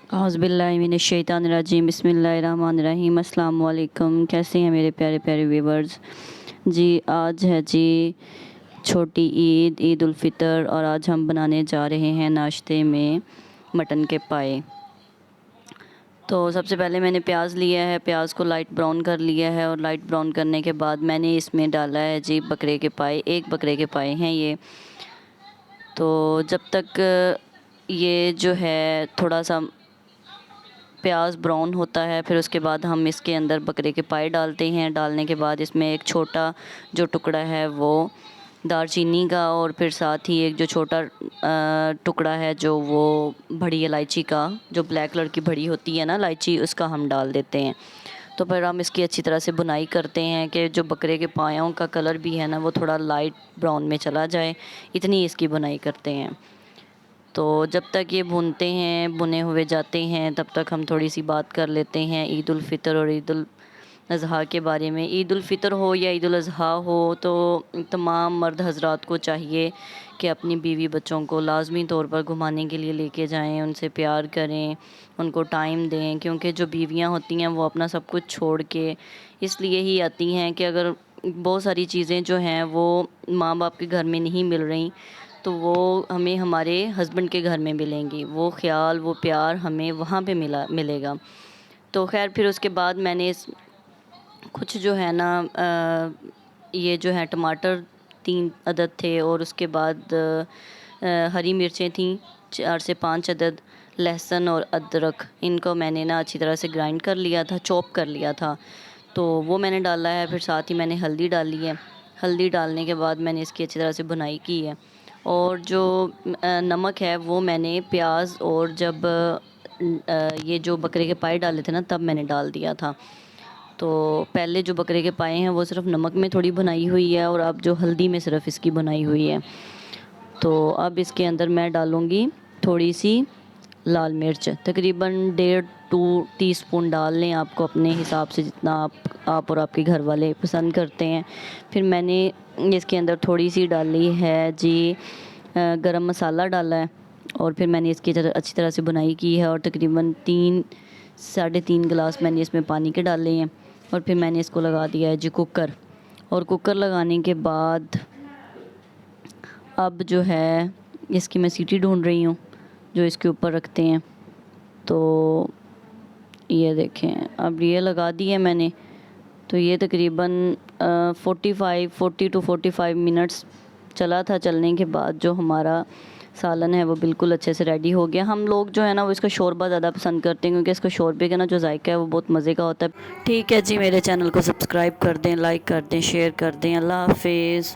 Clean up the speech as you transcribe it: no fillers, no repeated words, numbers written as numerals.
औज़ुबिल्लाहिमिनश्शैतानिर्रजीम बिस्मिल्लाहिर्रहमानिर्रहीम। अस्सलाम वालेकुम। कैसे हैं मेरे प्यारे प्यारे व्यूवर्स। जी आज है जी छोटी ईद, ईद उल फ़ितर, और आज हम बनाने जा रहे हैं नाश्ते में मटन के पाए। तो सबसे पहले मैंने प्याज लिया है, प्याज को लाइट ब्राउन कर लिया है, और लाइट ब्राउन करने के बाद मैंने इसमें डाला है जी बकरे के पाए। एक बकरे के पाए हैं ये। तो जब तक ये जो है थोड़ा सा प्याज ब्राउन होता है, फिर उसके बाद हम इसके अंदर बकरे के पाए डालते हैं। डालने के बाद इसमें एक छोटा जो टुकड़ा है वो दालचीनी का, और फिर साथ ही एक जो छोटा टुकड़ा है जो वो बड़ी इलायची का, जो ब्लैक कलर की बड़ी होती है ना इलायची, उसका हम डाल देते हैं। तो फिर हम इसकी अच्छी तरह से बुनाई करते हैं कि जो बकरे के पायों का कलर भी है ना वो थोड़ा लाइट ब्राउन में चला जाए, इतनी इसकी बुनाई करते हैं। तो जब तक ये भूनते हैं, भुने हुए जाते हैं, तब तक हम थोड़ी सी बात कर लेते हैं ईद उल फ़ितर और ईद उल अज़हा के बारे में। ईद उल फ़ितर हो या ईद उल अज़हा हो, तो तमाम मर्द हज़रात को चाहिए कि अपनी बीवी बच्चों को लाज़मी तौर पर घुमाने के लिए लेके जाएं, उनसे प्यार करें, उनको टाइम दें। क्योंकि जो बीवियां होती हैं वो अपना सब कुछ छोड़ के इसलिए ही आती हैं कि अगर बहुत सारी चीज़ें जो हैं वो माँ बाप के घर में नहीं मिल रही, तो वो हमें हमारे हस्बैंड के घर में मिलेंगी। वो ख्याल, वो प्यार हमें वहाँ पे मिलेगा। तो खैर फिर उसके बाद मैंने कुछ जो है ना ये जो है टमाटर 3 अदद थे, और उसके बाद हरी मिर्चें थीं 4 से 5 अदद, लहसुन और अदरक, इनको मैंने ना अच्छी तरह से ग्राइंड कर लिया था, चॉप कर लिया था। तो वो मैंने डाला है। फिर साथ ही मैंने हल्दी डाली है। हल्दी डालने के बाद मैंने इसकी अच्छी तरह से भुनाई की है। और जो नमक है वो मैंने प्याज और जब ये जो बकरे के पाए डाले थे ना तब मैंने डाल दिया था। तो पहले जो बकरे के पाए हैं वो सिर्फ नमक में थोड़ी भुनाई हुई है, और अब जो हल्दी में सिर्फ इसकी भुनाई हुई है। तो अब इसके अंदर मैं डालूँगी थोड़ी सी लाल मिर्च, तकरीबन 1.5-2 टीस्पून डाल लें, आपको अपने हिसाब से जितना आप और आपके घर वाले पसंद करते हैं। फिर मैंने इसके अंदर थोड़ी सी डाली है जी गरम मसाला डाला है, और फिर मैंने इसकी अच्छी तरह से बुनाई की है, और तकरीबन 3-3.5 गिलास मैंने इसमें पानी के डाले हैं। और फिर मैंने इसको लगा दिया है जी कुकर। और कुकर लगाने के बाद अब जो है इसकी मैं सीटी ढूंढ रही हूँ जो इसके ऊपर रखते हैं। तो ये देखें, अब ये लगा दी है मैंने। तो ये तकरीबन 40 to 45 मिनट्स चला था। चलने के बाद जो हमारा सालन है वो बिल्कुल अच्छे से रेडी हो गया। हम लोग जो है ना वो इसका शोरबा ज़्यादा पसंद करते हैं, क्योंकि इसका शोरबे का ना जो जायका है वो बहुत मज़े का होता है। ठीक है जी, मेरे चैनल को सब्सक्राइब कर दें, लाइक कर दें, शेयर कर दें। अल्लाह हाफिज़।